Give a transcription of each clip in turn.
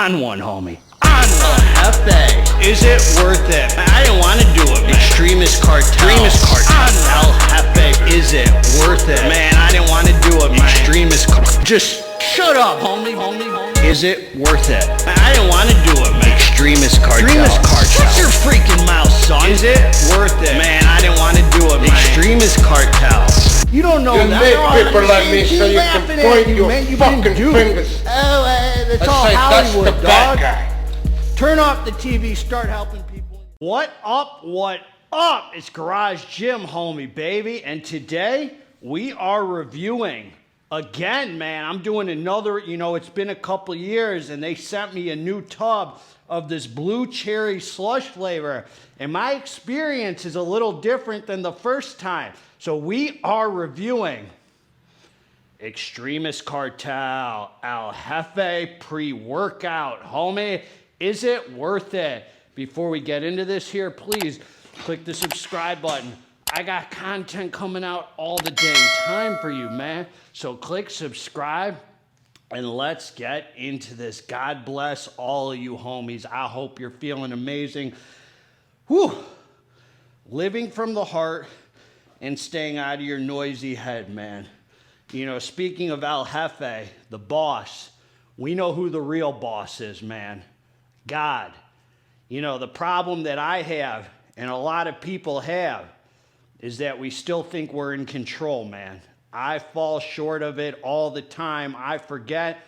On one, homie. On one. Jefe. Is it worth it? I didn't want to do it, man. Xtremis Cartel. El Jefe. Is it worth it? Man, I didn't want to do it, man. Xtremis Cartel. Just shut up, homie. Is it worth it? I didn't want to do it, man. Xtremis Cartel. Shut your freaking mouth, son. Is it worth it? Man, I didn't want to do it, man. Xtremis Cartel. You don't know you that. make people like me so you can point your fucking fingers. Oh, that's all Hollywood, that's the dog. bad guy. Turn off the TV, start helping people. What up? It's Garage Gym, homie, baby. And today, we are reviewing, again, man, I'm doing another, it's been a couple years, and they sent me a new tub of this blue cherry slush flavor. And my experience is a little different than the first time. So we are reviewing Xtremis Cartel El Jefe pre-workout, homie. Is it worth it? Before we get into this here, please click the subscribe button. I got content coming out all the dang time for you, man. So click subscribe and let's get into this. God bless all of you homies. I hope you're feeling amazing. Whew. Living from the heart and staying out of your noisy head, man. Speaking of El Jefe, the boss, we know who the real boss is, man. God. The problem that I have, and a lot of people have, is that we still think we're in control, man. I fall short of it all the time. I forget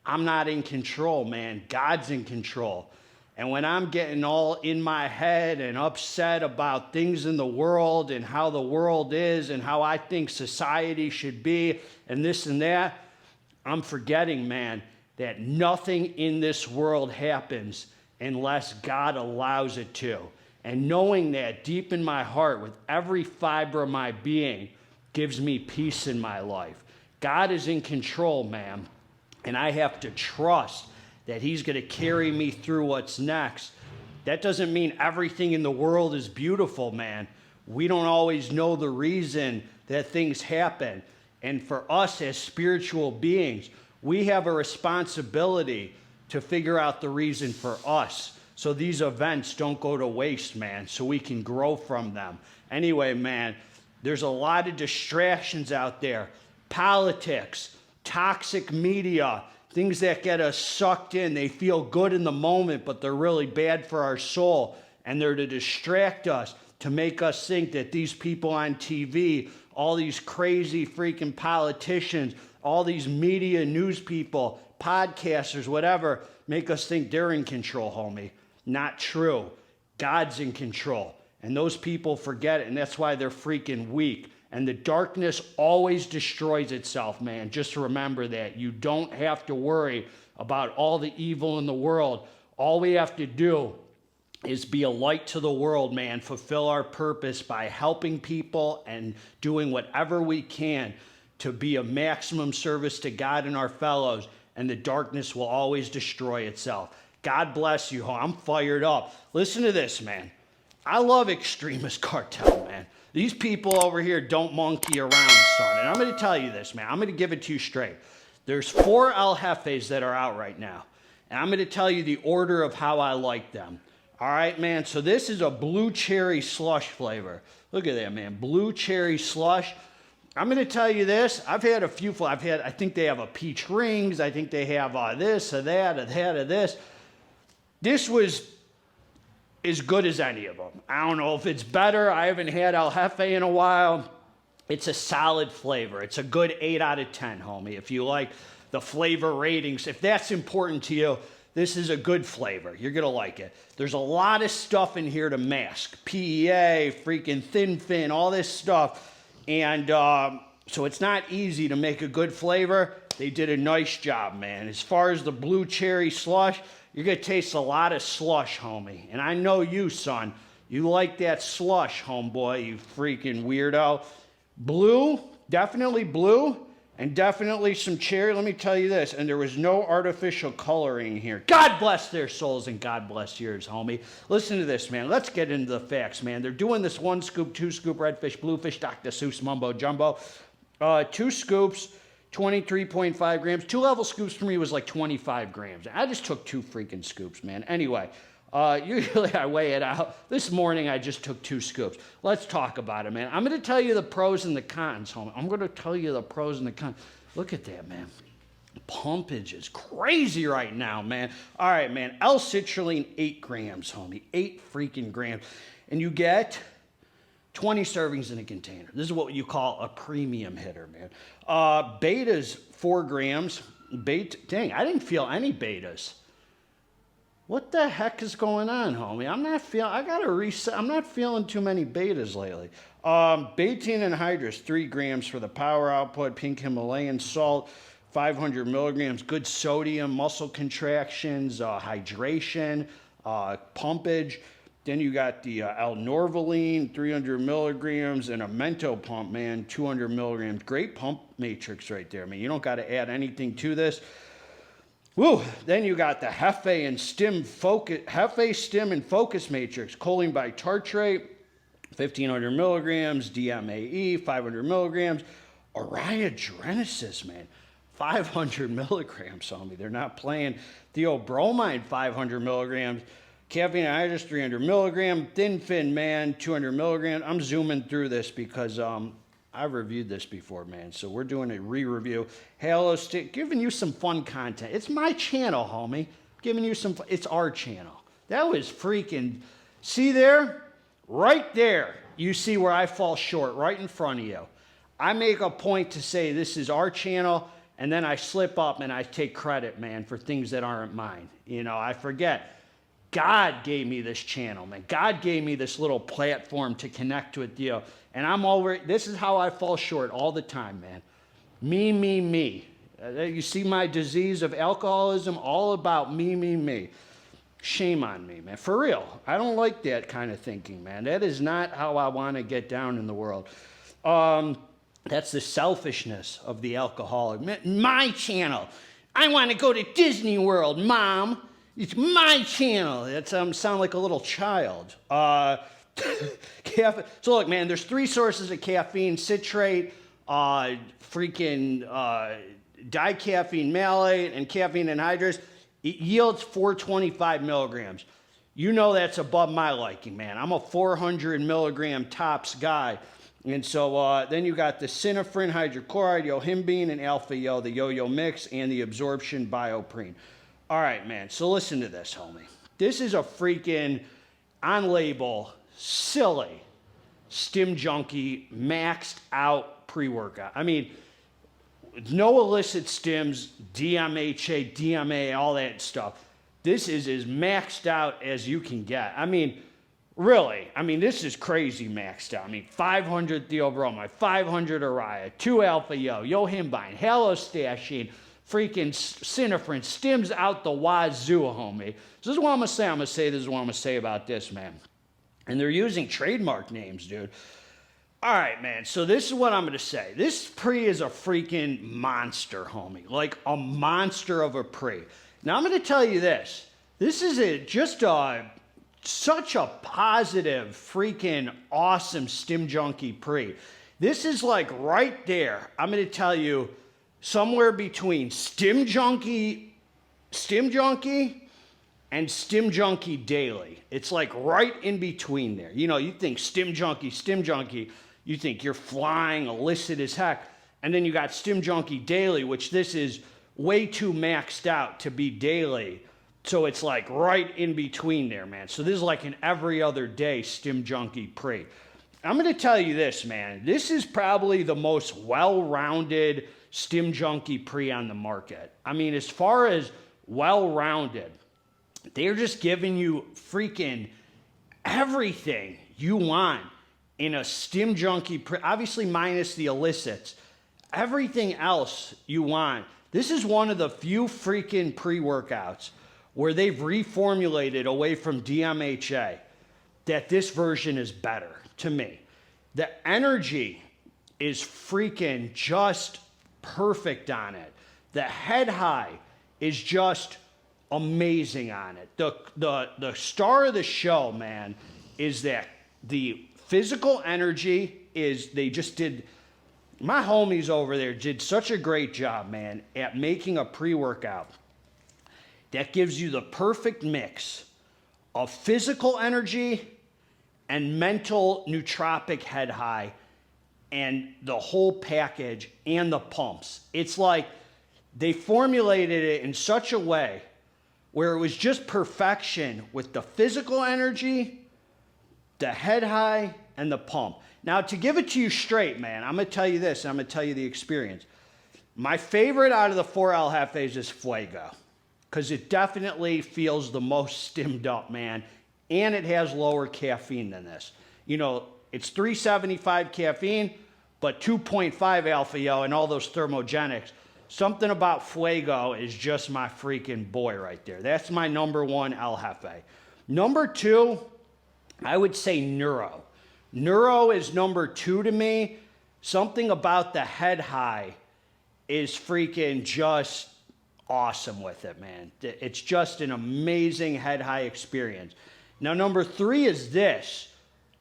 I'm not in control, man. God's in control. And when I'm getting all in my head and upset about things in the world and how the world is and how I think society should be and this and that, I'm forgetting, man, that nothing in this world happens unless God allows it to. And knowing that deep in my heart with every fiber of my being gives me peace in my life. God is in control, man, and I have to trust that he's going to carry me through what's next. That doesn't mean everything in the world is beautiful, man. We don't always know the reason that things happen. And for us as spiritual beings, we have a responsibility to figure out the reason for us, so these events don't go to waste, man, so we can grow from them. Anyway, man, there's a lot of distractions out there. Politics, toxic media, things that get us sucked in. They feel good in the moment, but they're really bad for our soul. And they're to distract us, to make us think that these people on TV, all these crazy freaking politicians, all these media news people, podcasters, whatever, make us think they're in control, homie. Not true. God's in control. And those people forget it, and that's why they're freaking weak. And the darkness always destroys itself, man. Just remember that. You don't have to worry about all the evil in the world. All we have to do is be a light to the world, man. Fulfill our purpose by helping people and doing whatever we can to be a maximum service to God and our fellows. And the darkness will always destroy itself. God bless you. I'm fired up. Listen to this, man. I love Xtremis Cartel, man. These people over here don't monkey around, son. And I'm going to tell you this, man. I'm going to give it to you straight. There's 4 El Jefes that are out right now. And I'm going to tell you the order of how I like them. All right, man. So this is a blue cherry slush flavor. Look at that, man. Blue cherry slush. I'm going to tell you this. I've had a few. I think they have a peach rings. I think they have this or that or that or this. This was as good as any of them. I don't know if it's better. I haven't had El Jefe in a while. It's a solid flavor. It's a good 8 out of 10, homie. If you like the flavor ratings, if that's important to you, this is a good flavor. You're going to like it. There's a lot of stuff in here to mask. PEA, freaking thin fin, all this stuff. And so it's not easy to make a good flavor. They did a nice job, man. As far as the blue cherry slush, you're going to taste a lot of slush, homie. And I know you, son. You like that slush, homeboy, you freaking weirdo. Blue, definitely blue, and definitely some cherry. Let me tell you this, and there was no artificial coloring here. God bless their souls, and God bless yours, homie. Listen to this, man. Let's get into the facts, man. They're doing this 1 scoop, 2 scoop, redfish, bluefish, Dr. Seuss, mumbo jumbo. 2 scoops, 23.5 grams. 2-level scoops for me was like 25 grams. I just took 2 freaking scoops, man. Anyway, usually I weigh it out. This morning I just took 2 scoops. Let's talk about it, man. I'm going to tell you the pros and the cons, homie. I'm going to tell you the pros and the cons. Look at that, man. Pumpage is crazy right now, man. All right, man. L-citrulline, 8 grams, homie. 8 freaking grams. And you get 20 servings in a container. This is what you call a premium hitter, man. Betas, 4 grams. Dang, I didn't feel any betas. What the heck is going on, homie? I gotta reset. I'm not feeling too many betas lately. Betaine anhydrous, 3 grams for the power output. Pink Himalayan salt, 500 milligrams. Good sodium, muscle contractions, hydration, pumpage. Then you got the L-norvaline, 300 milligrams, and a Mento pump, man, 200 milligrams. Great pump matrix right there, man. You don't got to add anything to this. Woo! Then you got the Jefe and STIM and Focus matrix, choline bitartrate, 1,500 milligrams, DMAE, 500 milligrams, Oriagenesis, man, 500 milligrams on me. They're not playing. Theobromine, 500 milligrams. Caffeine anhydrous, 300 milligrams. Thin Fin, man, 200 milligrams. I'm zooming through this because I've reviewed this before, man. So we're doing a re-review. Halo Stick, giving you some fun content. It's my channel, homie. Giving you some fun. It's our channel. That was freaking, see there? Right there. You see where I fall short, right in front of you. I make a point to say this is our channel, and then I slip up and I take credit, man, for things that aren't mine. You know, I forget. God gave me this channel, man. God gave me this little platform to connect with you. And this is how I fall short all the time, man. Me. You see my disease of alcoholism, all about me. Shame on me, man. For real. I don't like that kind of thinking, man. That is not how I want to get down in the world. That's the selfishness of the alcoholic. My channel. I want to go to Disney World, Mom. It's my channel. That sound like a little child. So look, man, there's 3 sources of caffeine: citrate, dicafeine malate, and caffeine anhydrous. It yields 425 milligrams. You know that's above my liking, man. I'm a 400 milligram tops guy. And so then you got the synephrine hydrochloride, yohimbine, and alpha-yo, the yo-yo mix, and the absorption bioprene. All right, man, so listen to this, homie. This is a freaking on-label, silly STIM Junkie maxed out pre-workout. I mean, no illicit stims, DMHA, DMA, all that stuff. This is as maxed out as you can get. I mean, really, this is crazy maxed out. 500 theobromide, 500 Orion, 2 alpha-yo, yohimbine, halostashine, freaking synephrine, stims out the wazoo, homie. So this is what I'm going to say. I'm going to say this is what I'm going to say about this, man. And they're using trademark names, dude. All right, man. So this is what I'm going to say. This pre is a freaking monster, homie. Like a monster of a pre. Now, I'm going to tell you this. This is such a positive, freaking awesome STIM Junkie pre. This is like right there. I'm going to tell you, somewhere between STIM Junkie and STIM Junkie Daily. It's like right in between there. You know, you think STIM Junkie, you think you're flying illicit as heck. And then you got STIM Junkie Daily, which this is way too maxed out to be daily. So it's like right in between there, man. So this is like an every other day STIM Junkie pre. I'm going to tell you this, man. This is probably the most well-rounded STIM Junkie pre on the market. As far as well-rounded, they're just giving you freaking everything you want in a STIM Junkie pre, obviously minus the illicits. Everything else you want. This is one of the few freaking pre-workouts where they've reformulated away from DMHA that this version is better to me. The energy is freaking just perfect on it. The head high is just amazing on it. The star of the show, man, is that the physical energy is, they just did my homies over there did such a great job, man, at making a pre-workout that gives you the perfect mix of physical energy and mental nootropic head high and the whole package and the pumps. It's like they formulated it in such a way where it was just perfection with the physical energy, the head high, and the pump. Now, to give it to you straight, man, I'm going to tell you this, and I'm going to tell you the experience. My favorite out of the 4 El Jefes is Fuego, because it definitely feels the most stimmed up, man, and it has lower caffeine than this. You know, it's 375 caffeine, but 2.5 alpha yo and all those thermogenics. Something about Fuego is just my freaking boy right there. That's my number 1 El Jefe. Number 2, I would say Neuro. Neuro is number 2 to me. Something about the head high is freaking just awesome with it, man. It's just an amazing head high experience. Now, number 3 is this,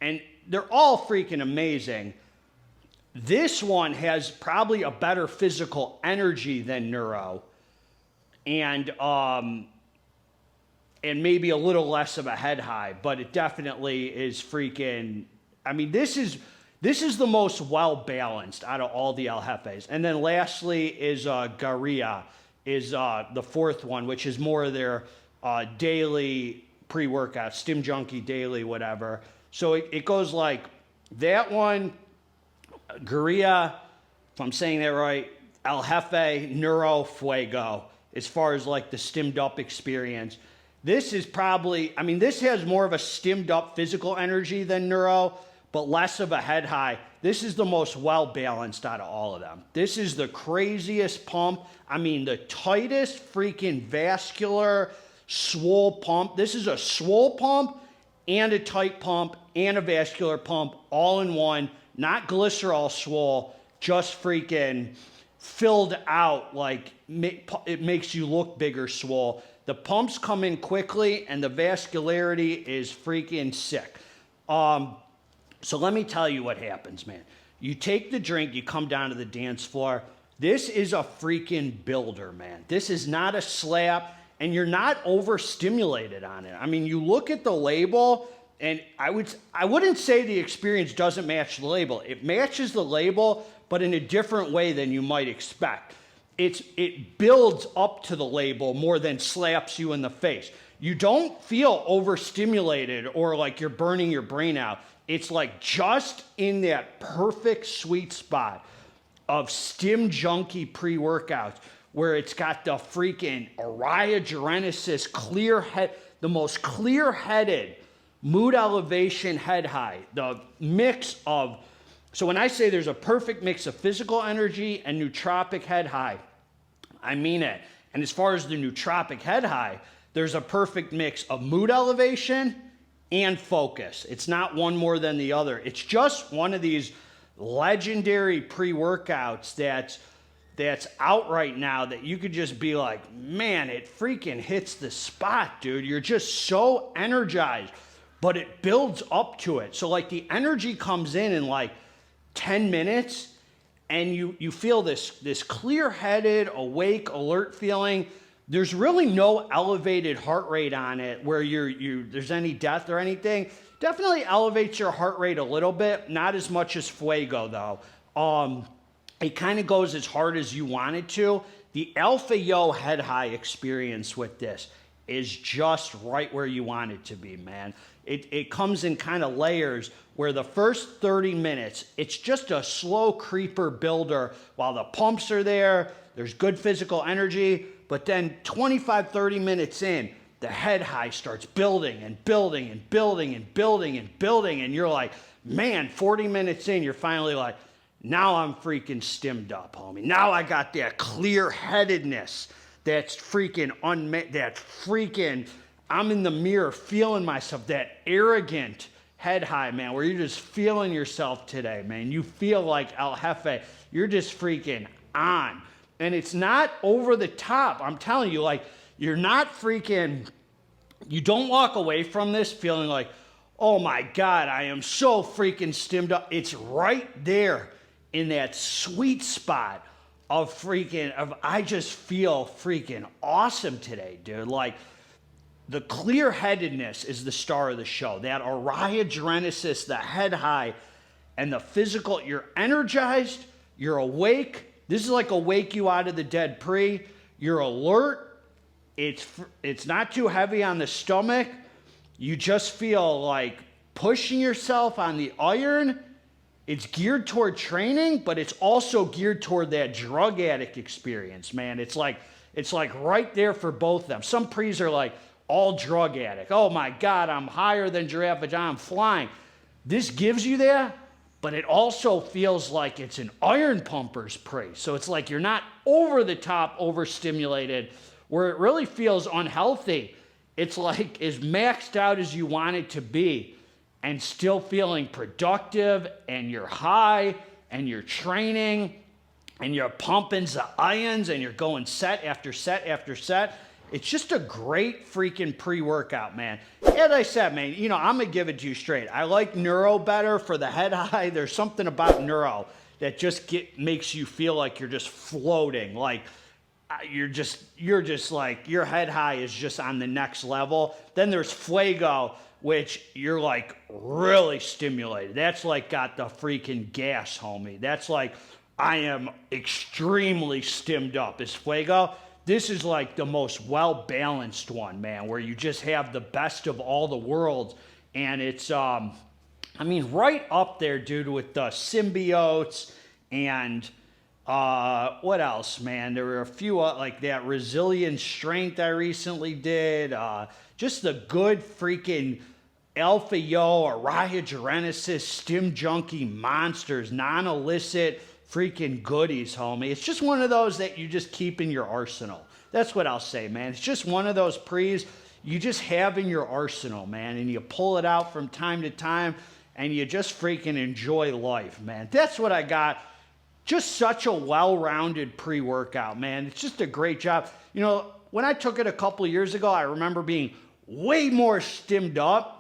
and they're all freaking amazing. This one has probably a better physical energy than Neuro, and maybe a little less of a head high, but it definitely is freaking. I mean, this is the most well balanced out of all the El Jefes. And then lastly is Garia is the 4th one, which is more of their daily pre-workout, STIM Junkie daily, whatever. So it goes like that one. Guerrilla, if I'm saying that right, El Jefe, Neuro, Fuego, as far as like the stimmed up experience. This is probably, I mean, this has more of a stimmed up physical energy than Neuro, but less of a head high. This is the most well balanced out of all of them. This is the craziest pump. I mean, the tightest freaking vascular swole pump. This is a swole pump and a tight pump and a vascular pump all in one. Not glycerol swole, just freaking filled out, like it makes you look bigger swole. The pumps come in quickly and the vascularity is freaking sick. So let me tell you what happens, man. You take the drink, you come down to the dance floor. This is a freaking builder, man. This is not a slap, and you're not overstimulated on it. I mean, you look at the label, and I wouldn't say the experience doesn't match the label. It matches the label, but in a different way than you might expect. It builds up to the label more than slaps you in the face. You don't feel overstimulated or like you're burning your brain out. It's like just in that perfect sweet spot of STIM Junkie pre-workouts where it's got the freaking Oriogenesis clear head, the most clear-headed mood elevation head high, the mix of, so when I say there's a perfect mix of physical energy and nootropic head high, I mean it. And as far as the nootropic head high, there's a perfect mix of mood elevation and focus. It's not one more than the other. It's just one of these legendary pre-workouts that's out right now that you could just be like, man, it freaking hits the spot, dude. You're just so energized. But it builds up to it. So like the energy comes in like 10 minutes and you feel this clear-headed, awake, alert feeling. There's really no elevated heart rate on it where there's any death or anything. Definitely elevates your heart rate a little bit, not as much as Fuego though. It kind of goes as hard as you want it to. The Alpha Yo head high experience with this is just right where you want it to be, man. It comes in kind of layers where the first 30 minutes, it's just a slow creeper builder while the pumps are there, there's good physical energy, but then 25, 30 minutes in, the head high starts building and building and building and building and building, and you're like, man, 40 minutes in, you're finally like, now I'm freaking stimmed up, homie. Now I got that clear-headedness that's freaking I'm in the mirror feeling myself, that arrogant head high, man, where you're just feeling yourself today, man. You feel like El Jefe. You're just freaking on. And it's not over the top. I'm telling you, like, you're not freaking, you don't walk away from this feeling like, oh my God, I am so freaking stimmed up. It's right there in that sweet spot of I just feel freaking awesome today, dude. Like, the clear-headedness is the star of the show. That oriogenesis, the head high, and the physical, you're energized, you're awake. This is like a wake you out of the dead pre. You're alert. It's not too heavy on the stomach. You just feel like pushing yourself on the iron. It's geared toward training, but it's also geared toward that drug addict experience, man. It's like right there for both of them. Some pre's are like all drug addict. Oh my God, I'm higher than Giraffe Vagina, I'm flying. This gives you that, but it also feels like it's an iron pumper's pre. So it's like you're not over the top overstimulated, where it really feels unhealthy. It's like as maxed out as you want it to be, and still feeling productive, and you're high, and you're training, and you're pumping the ions, and you're going set after set after set. It's just a great freaking pre-workout, man. As I said, man, you know, I'm going to give it to you straight. I like Neuro better for the head high. There's something about Neuro that just makes you feel like you're just floating. Like, you're just like, your head high is just on the next level. Then there's Fuego, which you're like really stimulated. That's like got the freaking gas, homie. That's like, I am extremely stimmed up. Is Fuego. This is like the most well-balanced one, man, where you just have the best of all the worlds. And it's, I mean, right up there, dude, with the symbiotes and what else, man? There were a few like that resilient strength I recently did. Just the good freaking Alpha Yo, Oriogenesis, Stim Junkie monsters, non-illicit freaking goodies, homie. It's just one of those that you just keep in your arsenal. That's what I'll say, man. It's just one of those pre's you just have in your arsenal, man, and you pull it out from time to time, and you just freaking enjoy life, man. That's what I got. Just such a well-rounded pre-workout, man. It's just a great job. You know, when I took it a couple of years ago, I remember being way more stimmed up.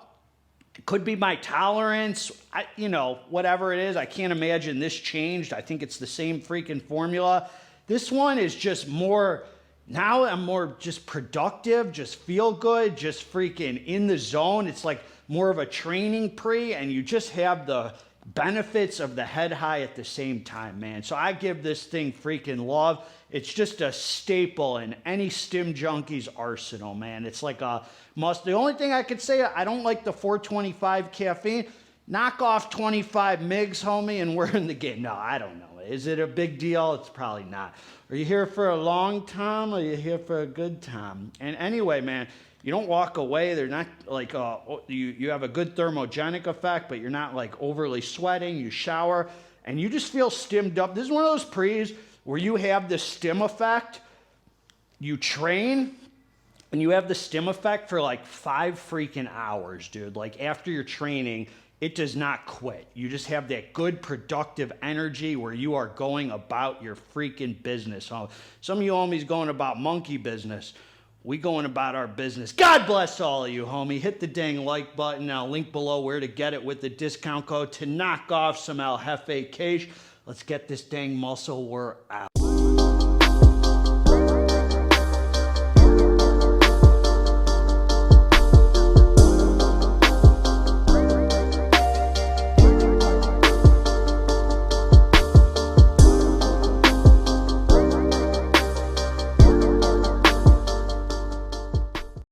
It could be my tolerance, you know, whatever it is. I can't imagine this changed. I think it's the same freaking formula. This one is just more, now I'm more just productive, just feel good, just freaking in the zone. It's like more of a training pre, and you just have the benefits of the head high at the same time, man. So I give this thing freaking love. It's just a staple in any Stim Junkie's arsenal, man. It's like a must. The only thing I could say, I don't like the 425 caffeine. Knock off 25 MIGs, homie, and we're in the game. No, I don't know. Is it a big deal? It's probably not. Are you here for a long time, or are you here for a good time? And anyway, man, you don't walk away. They're not like, you have a good thermogenic effect, but you're not like overly sweating. You shower, and you just feel stimmed up. This is one of those pre's where you have the stim effect. You train, and you have the stim effect for like 5 freaking hours, dude. Like after your training, it does not quit. You just have that good productive energy where you are going about your freaking business. Some of you homies going about monkey business. We going about our business. God bless all of you, homie. Hit the dang like button. I'll link below where to get it with the discount code to knock off some El Jefe cash. Let's get this dang muscle war out.